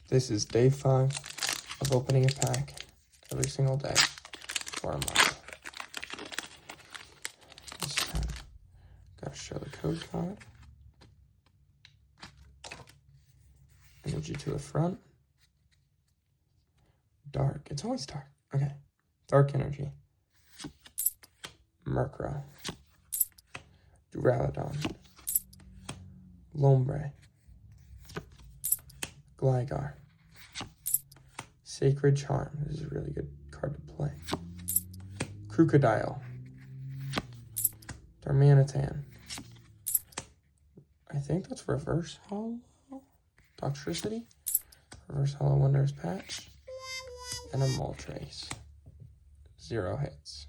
This is day 5 of opening a pack every single day for a month. This time, gotta show the code card. Energy to the front. Dark. It's always dark. Okay. Dark energy. Murkrow. Duraludon. Lombre. Gligar. Sacred Charm. This is a really good card to play. Crocodile. Darmanitan. I think that's Reverse Hollow. Toxtricity. Reverse Hollow Wonders Patch. And a Moltres. 0 hits.